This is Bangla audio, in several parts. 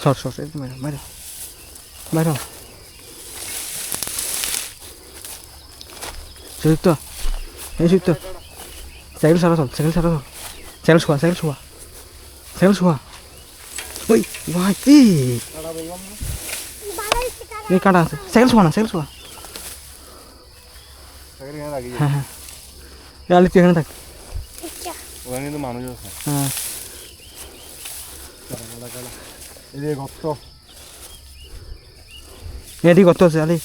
সর সর বাইরে বাইরে বাইরে সুযুক্ত এই সুযুক্ত সাইকেল সারা চল সাইকেল সারা চল সাইকেল শোয়া সাইকেল শোয়া সাইকেল শোয়া ওই ভাই এই কাটা আছে সাইকেল শোয়া না সাইকেল শোয়া হ্যাঁ হ্যাঁ আলি তুই এখানে থাক ওখানে কিন্তু মানুষ আছে হ্যাঁ এদিকে কত আছে আলি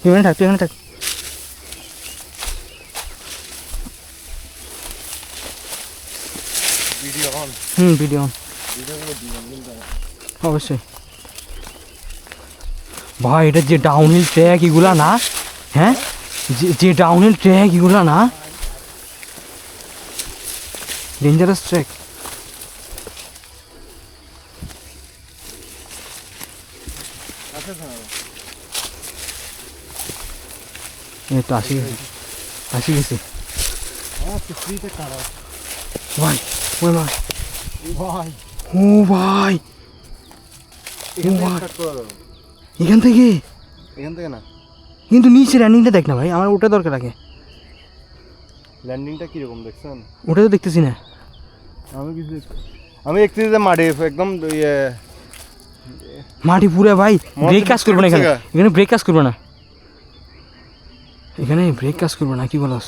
তুই এখানে থাক তুই এখানে থাক ভিডিও অন অবশ্যই ভাই এটা যে ডাউনহিল ট্র্যাক এগুলা না হ্যাঁ যে ডাউনহিল ট্র্যাক এগুলা না ডেঞ্জারাস ট্র্যাক এই তো আসি গেছি ভাই ওই ভাই ও ভাই এখান থেকে না কিন্তু নিচে ল্যান্ডিংটা দেখ না ভাই আমার ওটা দরকার আগে ল্যান্ডিংটা কিরকম দেখছেন ওটা তো দেখতেছি না আমি দেখতেছি যে মাটি একদম মাটি পুরা ভাই ব্রেক কাজ করবে না এখানে ব্রেক কাজ করবে না এখানে ব্রেক কাজ করবে না কি বলস